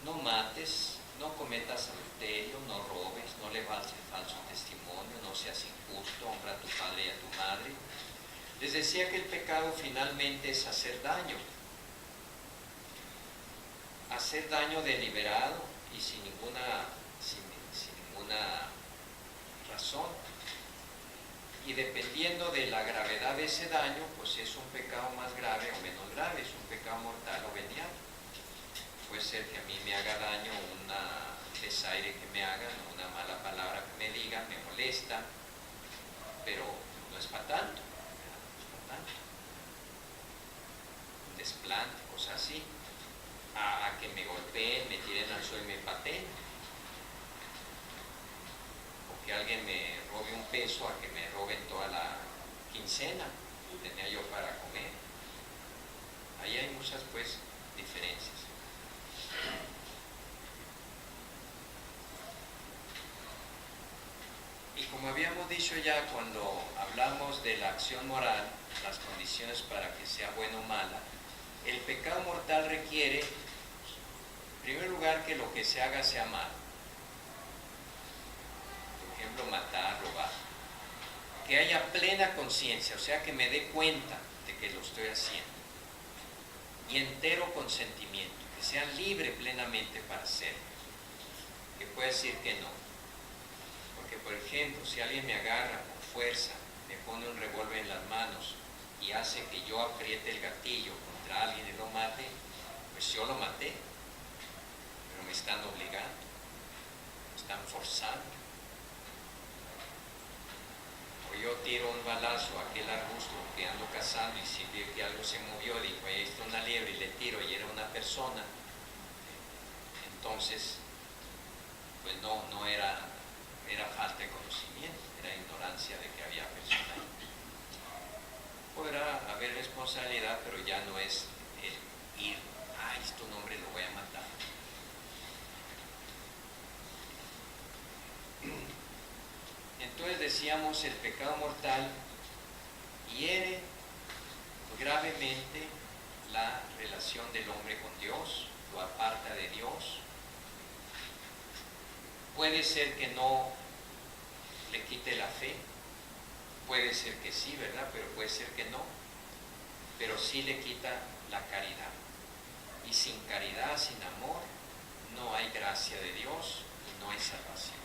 No mates, no cometas adulterio, no robes, no levantes falso testimonio, no seas injusto, honra a tu padre y a tu madre. Les decía que el pecado finalmente es hacer daño deliberado y sin ninguna razón. Y dependiendo de la gravedad de ese daño, pues es un pecado más grave o menos grave, es un pecado mortal o venial. Puede ser que a mí me haga daño un desaire que me hagan, una mala palabra que me digan, me molesta, pero no es para tanto, no es para tanto. Un desplante, cosas así, a que me golpeen, me tiren al suelo y me pateen. Que alguien me robe un peso a que me roben toda la quincena que tenía yo para comer. Ahí hay muchas pues diferencias. Y como habíamos dicho ya cuando hablamos de la acción moral, las condiciones para que sea buena o mala, el pecado mortal requiere primer lugar, que lo que se haga sea malo. Por ejemplo, matar, robar. Que haya plena conciencia, o sea, que me dé cuenta de que lo estoy haciendo. Y entero consentimiento, que sea libre plenamente para hacerlo. Que pueda decir que no. Porque, por ejemplo, si alguien me agarra con fuerza, me pone un revólver en las manos y hace que yo apriete el gatillo contra alguien y lo mate, pues yo lo maté. Pero me están obligando, me están forzando. O yo tiro un balazo a aquel arbusto que ando cazando y si veo que algo se movió, digo, ahí está una liebre y le tiro y era una persona. Entonces, pues no era falta de conocimiento, era ignorancia de que había persona ahí. Podrá haber responsabilidad, pero ya no es el ir, este hombre lo voy a matar. Entonces decíamos, el pecado mortal hiere gravemente la relación del hombre con Dios, lo aparta de Dios. Puede ser que no le quite la fe, puede ser que sí, ¿verdad? Pero puede ser que no, pero sí le quita la caridad. Y sin caridad, sin amor, no hay gracia de Dios y no hay salvación.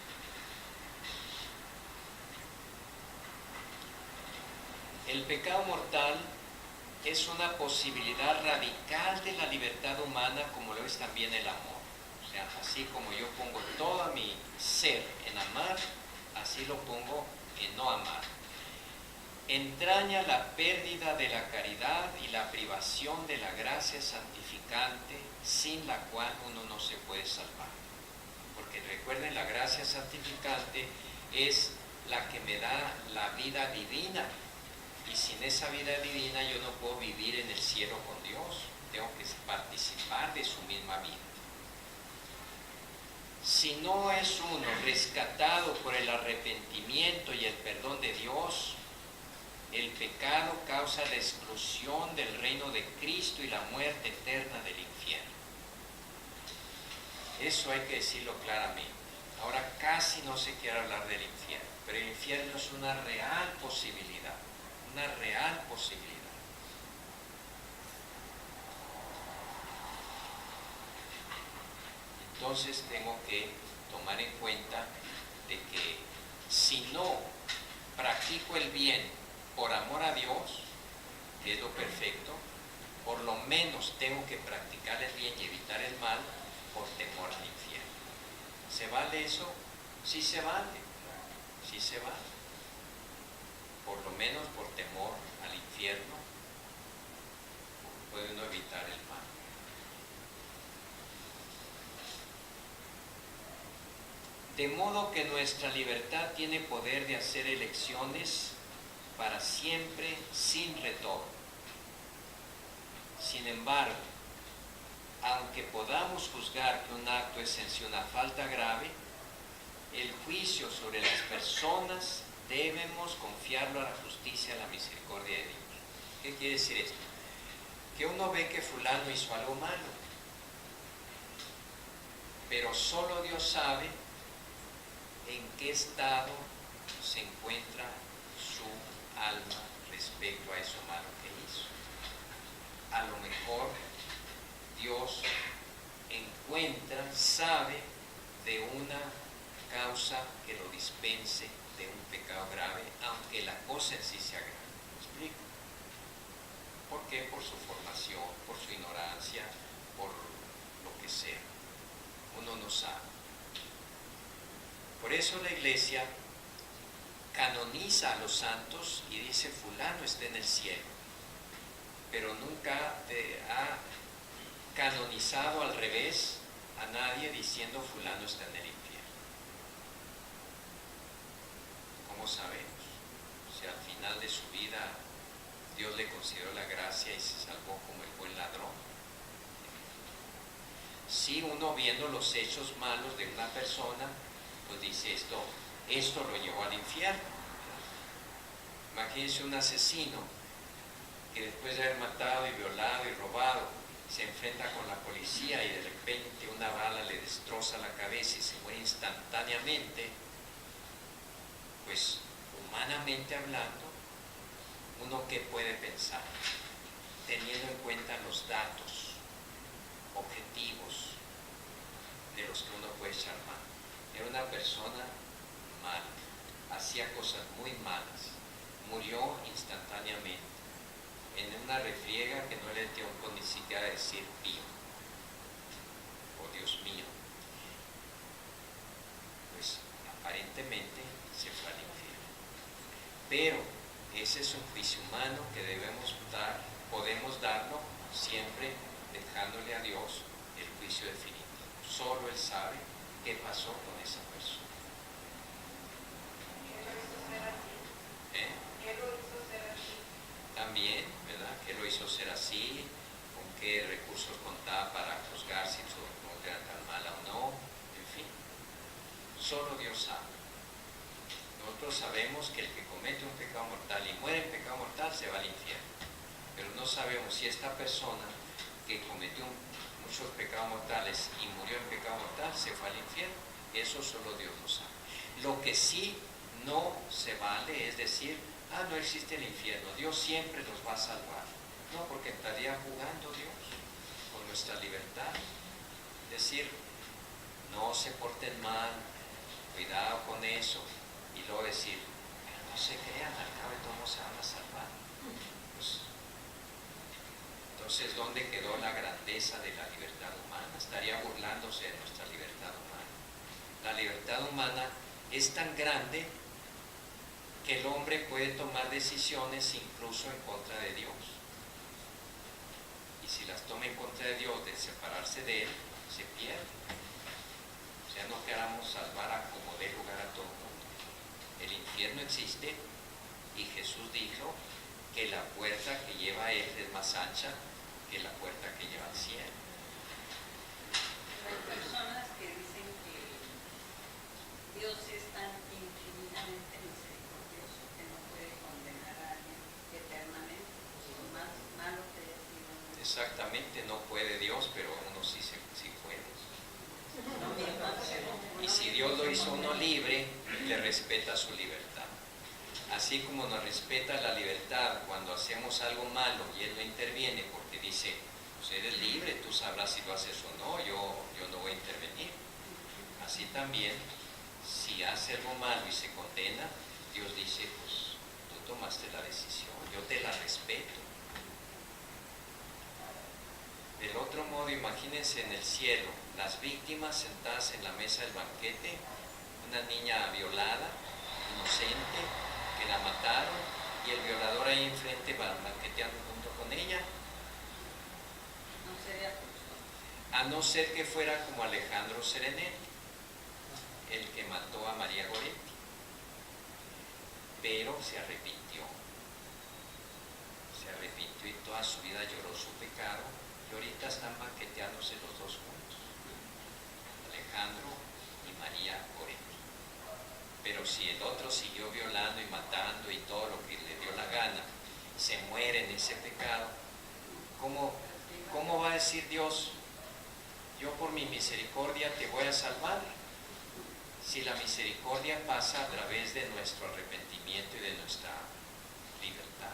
El pecado mortal es una posibilidad radical de la libertad humana, como lo es también el amor. O sea, así como yo pongo todo mi ser en amar, así lo pongo en no amar. Entraña la pérdida de la caridad y la privación de la gracia santificante, sin la cual uno no se puede salvar. Porque recuerden, la gracia santificante es la que me da la vida divina. Y sin esa vida divina yo no puedo vivir en el cielo con Dios. Tengo que participar de su misma vida. Si no es uno rescatado por el arrepentimiento y el perdón de Dios, el pecado causa la exclusión del reino de Cristo y la muerte eterna del infierno. Eso hay que decirlo claramente. Ahora casi no se quiere hablar del infierno, pero el infierno es una real posibilidad. Una real posibilidad. Entonces tengo que tomar en cuenta de que si no practico el bien por amor a Dios, que es lo perfecto, por lo menos tengo que practicar el bien y evitar el mal por temor al infierno. ¿Se vale eso? Sí se vale, sí se vale. Por lo menos por temor al infierno, puede uno evitar el mal. De modo que nuestra libertad tiene poder de hacer elecciones para siempre sin retorno. Sin embargo, aunque podamos juzgar que un acto es en sí una falta grave, el juicio sobre las personas debemos confiarlo a la justicia y a la misericordia de Dios. ¿Qué quiere decir esto? Que uno ve que fulano hizo algo malo, pero solo Dios sabe en qué estado se encuentra su alma respecto a eso malo que hizo. A lo mejor Dios sabe de una causa que lo dispense de un pecado grave, aunque la cosa en sí sea grave. ¿Me explico? ¿Por qué? Por su formación, por su ignorancia, por lo que sea. Uno no sabe. Por eso la Iglesia canoniza a los santos y dice fulano está en el cielo, pero nunca ha canonizado al revés a nadie diciendo fulano está en el infierno. ¿Cómo sabemos? Si al final de su vida Dios le concedió la gracia y se salvó como el buen ladrón. Si uno viendo los hechos malos de una persona, pues dice esto lo llevó al infierno. Imagínense un asesino que después de haber matado y violado y robado, se enfrenta con la policía y de repente una bala le destroza la cabeza y se muere instantáneamente, pues humanamente hablando, uno qué puede pensar, teniendo en cuenta los datos objetivos de los que uno puede echar mano. Era una persona mala, hacía cosas muy malas, murió instantáneamente en una refriega que no le dio ni siquiera decir pío o Dios mío. Pues aparentemente se fue al infierno. Pero ese es un juicio humano que debemos dar, podemos darlo siempre dejándole a Dios el juicio definitivo. Solo Él sabe qué pasó con esa persona. También, ¿verdad? ¿Qué lo hizo ser así? ¿Con qué recursos contaba para juzgar si su muerte era tan mala o no? En fin, solo Dios sabe. Nosotros sabemos que el que comete un pecado mortal y muere en pecado mortal se va al infierno. Pero no sabemos si esta persona que cometió muchos pecados mortales y murió en pecado mortal se fue al infierno. Eso solo Dios lo sabe. Lo que sí no se vale es decir, no existe el infierno, Dios siempre nos va a salvar. No, porque estaría jugando Dios con nuestra libertad. Decir, no se porten mal, cuidado con eso. Y luego decir, pero no se crean, al cabo de todo se van a salvar. Pues, entonces, ¿dónde quedó la grandeza de la libertad humana? Estaría burlándose de nuestra libertad humana. La libertad humana es tan grande que el hombre puede tomar decisiones incluso en contra de Dios. Y si las toma en contra de Dios, de separarse de Él, se pierde. O sea, no queramos salvar a como dé lugar a todo el mundo. El infierno existe y Jesús dijo que la puerta que lleva a Él es más ancha que la puerta que lleva al cielo. Hay personas que dicen que Dios es tan infinitamente misericordioso que no puede condenar a alguien eternamente, por más malo que haya sido. Exactamente, no puede Dios, pero uno sí puede. Y si Dios lo hizo uno libre, le respeta su libertad. Así como nos respeta la libertad cuando hacemos algo malo y Él no interviene porque dice, pues eres libre, tú sabrás si lo haces o no, yo no voy a intervenir. Así también, si hace algo malo y se condena, Dios dice, pues tú tomaste la decisión, yo te la respeto. Del otro modo, imagínense en el cielo, las víctimas sentadas en la mesa del banquete, una niña violada, inocente, que la mataron, y el violador ahí enfrente va banqueteando junto con ella. No sería justo. A no ser que fuera como Alejandro Serenet, el que mató a María Goretti, pero se arrepintió y toda su vida lloró su pecado, y ahorita están banqueteándose los dos juntos, Alejandro y María Goretti. Pero si el otro siguió violando y matando y todo lo que le dio la gana, se muere en ese pecado, ¿cómo va a decir Dios, yo por mi misericordia te voy a salvar? Si la misericordia pasa a través de nuestro arrepentimiento y de nuestra libertad.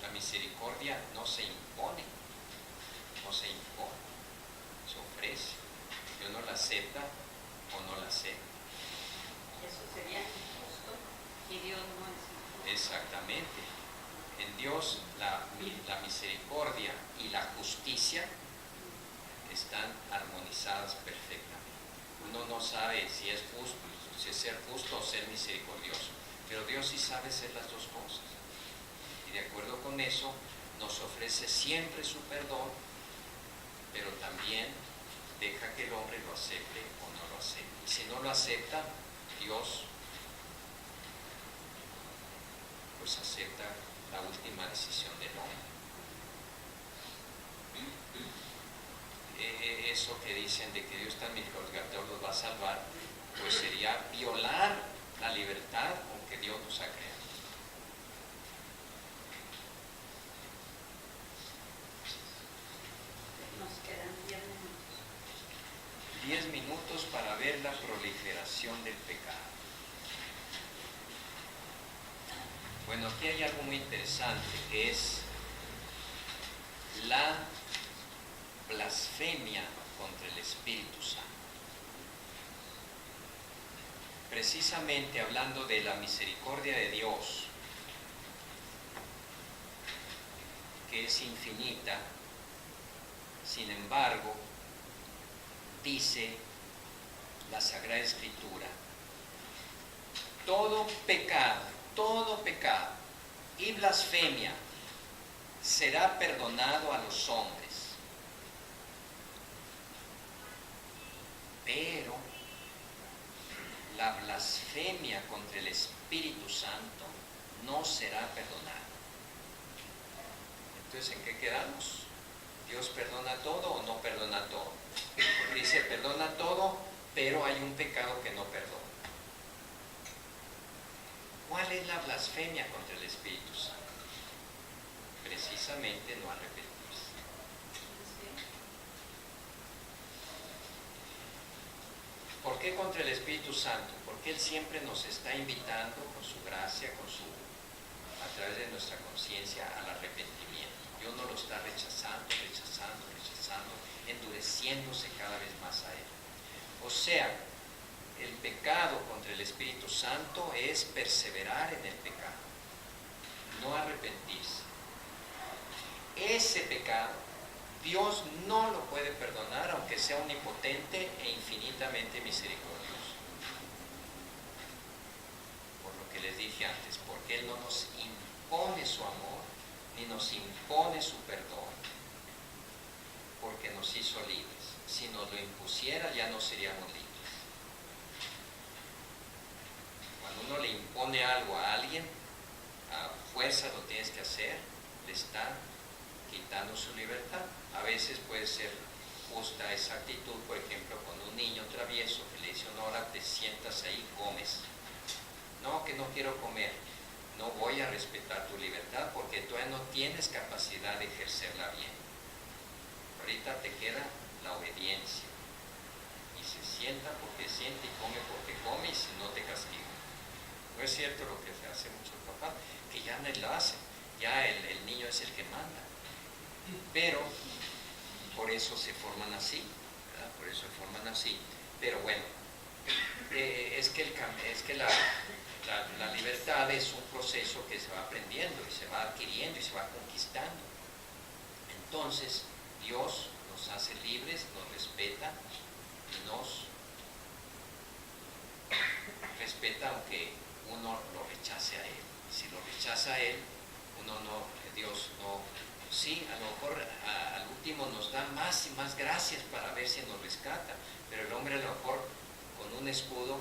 La misericordia no se impone, se ofrece. Dios no la acepta o no la acepta. Eso sería injusto y Dios no es injusto. Exactamente. En Dios la misericordia y la justicia están armonizadas perfectamente. Uno no sabe si es justo, si es ser justo o ser misericordioso, pero Dios sí sabe ser las dos cosas. Y de acuerdo con eso, nos ofrece siempre su perdón, pero también deja que el hombre lo acepte o no lo acepte. Y si no lo acepta, Dios pues acepta la última decisión del hombre. Eso que dicen de que Dios tan misericordioso los va a salvar, pues sería violar la libertad con que Dios nos ha creado. Bueno, aquí hay algo muy interesante, que es la blasfemia contra el Espíritu Santo. Precisamente hablando de la misericordia de Dios, que es infinita, sin embargo, dice la Sagrada Escritura, todo pecado y blasfemia será perdonado a los hombres, pero la blasfemia contra el Espíritu Santo no será perdonada. Entonces, ¿en qué quedamos? ¿Dios perdona todo o no perdona todo? Dice, perdona todo, pero hay un pecado que no perdona. ¿Cuál es la blasfemia contra el Espíritu Santo? Precisamente no arrepentirse. ¿Por qué contra el Espíritu Santo? Porque Él siempre nos está invitando con su gracia, a través de nuestra conciencia, al arrepentimiento. Dios no lo está rechazando, endureciéndose cada vez más a Él. O sea, el pecado contra el Espíritu Santo es perseverar en el pecado, no arrepentirse. Ese pecado Dios no lo puede perdonar, aunque sea omnipotente e infinitamente misericordioso. Por lo que les dije antes, porque Él no nos impone su amor, ni nos impone su perdón, porque nos hizo libres. Si nos lo impusiera, ya no seríamos libres. Cuando uno le impone algo a alguien, a fuerza lo tienes que hacer, le está quitando su libertad. A veces puede ser justa esa actitud, por ejemplo, con un niño travieso que le dice, ahora te sientas ahí, comes. No, que no quiero comer. No voy a respetar tu libertad porque todavía no tienes capacidad de ejercerla bien. Ahorita te queda la obediencia. Y se sienta porque siente y come porque come, y si no te castiga. No es cierto lo que se hace mucho el papá, que ya no lo hacen, ya el niño es el que manda. Pero por eso se forman así, ¿verdad? Por eso se forman así. Pero bueno, es que la libertad es un proceso que se va aprendiendo y se va adquiriendo y se va conquistando. Entonces, Dios nos hace libres, nos respeta y nos respeta aunque uno lo rechace a Él. Si lo rechaza a Él, Dios no, sí, a lo mejor al último nos da más y más gracias para ver si nos rescata, pero el hombre a lo mejor con un escudo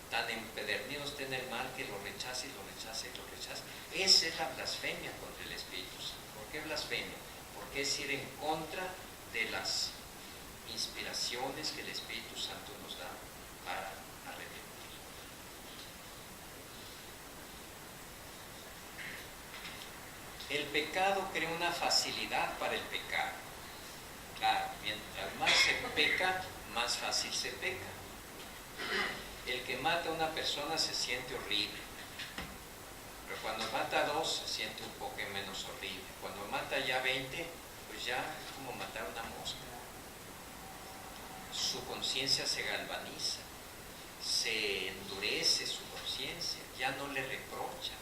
tan empedernido está en el mal que lo rechaza y lo rechaza y lo rechaza. Esa es la blasfemia contra el Espíritu Santo. ¿Por qué blasfemia? Porque es ir en contra de las inspiraciones que el Espíritu Santo nos da para arrepentir. El pecado crea una facilidad para el pecado. Claro, mientras más se peca, más fácil se peca. El que mata a una persona se siente horrible, pero cuando mata a 2 se siente un poco menos horrible. Cuando mata ya 20, pues ya es como matar a una mosca. Su conciencia se galvaniza, se endurece su conciencia, ya no le reprocha.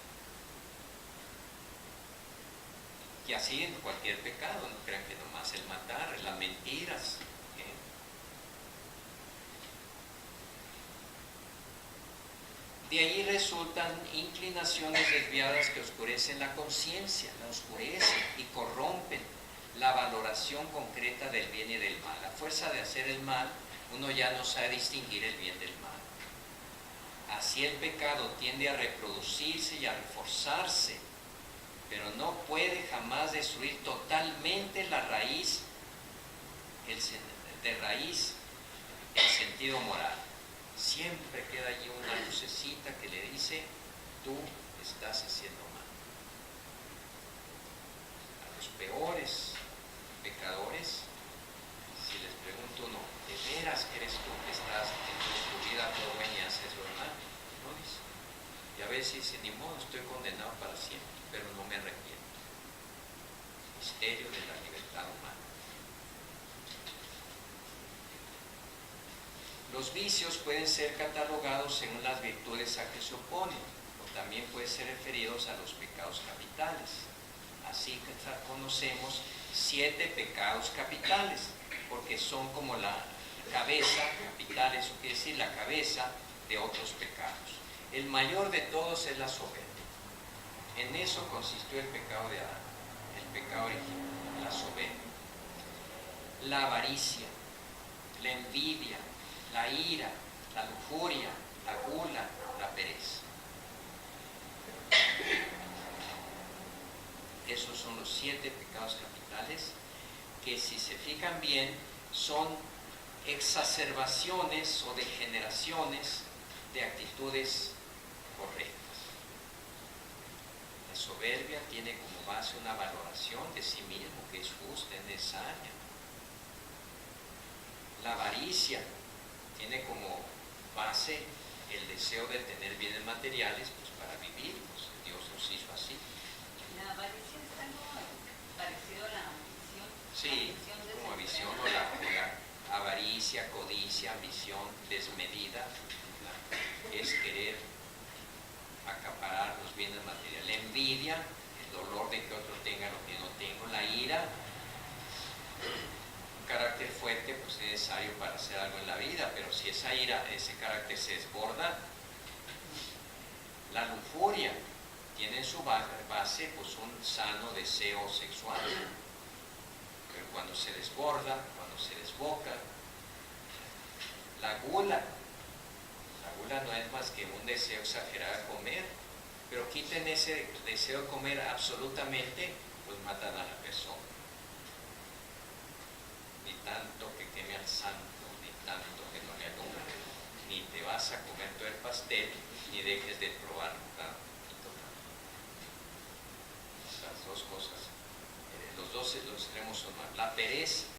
Y así en cualquier pecado, no crean que nomás el matar, las mentiras. De ahí resultan inclinaciones desviadas que oscurecen la conciencia, la oscurecen y corrompen la valoración concreta del bien y del mal. A fuerza de hacer el mal, uno ya no sabe distinguir el bien del mal. Así el pecado tiende a reproducirse y a reforzarse, pero no puede jamás destruir totalmente la raíz, el sentido moral. Siempre queda allí una lucecita que le dice, tú estás haciendo mal. A los peores pecadores, si les pregunto uno, ¿de veras eres tú que estás en tu vida todo bien y haces lo mal? No dice. Y a veces dice, ni modo, estoy condenado para siempre, pero no me arrepiento. Misterio de la libertad humana. Los vicios pueden ser catalogados según las virtudes a que se oponen, o también pueden ser referidos a los pecados capitales. Así que conocemos 7 pecados capitales, porque son como la cabeza, capital, eso quiere decir la cabeza de otros pecados. El mayor de todos es la soberbia. En eso consistió el pecado de Adán, el pecado original, la soberbia. La avaricia, la envidia, la ira, la lujuria, la gula, la pereza. Esos son los 7 pecados capitales que, si se fijan bien, son exacerbaciones o degeneraciones de actitudes correctas. La soberbia tiene como base una valoración de sí mismo que es justa, es necesaria. La avaricia tiene como base el deseo de tener bienes materiales pues para vivir, pues Dios nos hizo así. La avaricia está como parecido a la ambición. Sí, como ambición o la avaricia, codicia, ambición desmedida, es querer acaparar los bienes materiales. La envidia, el dolor de que otro tenga lo que no tengo. La ira, un carácter fuerte pues es necesario para hacer algo en la vida, pero si esa ira, ese carácter se desborda. La lujuria tiene en su base pues un sano deseo sexual, pero cuando se desborda, cuando se desboca. La gula no es más que un deseo exagerado de comer, pero quiten ese deseo de comer absolutamente, pues matan a la persona. Ni tanto que queme al santo, ni tanto que no le alumbre, ni te vas a comer todo el pastel, ni dejes de probar tantito. Las dos cosas, los extremos son mal. La pereza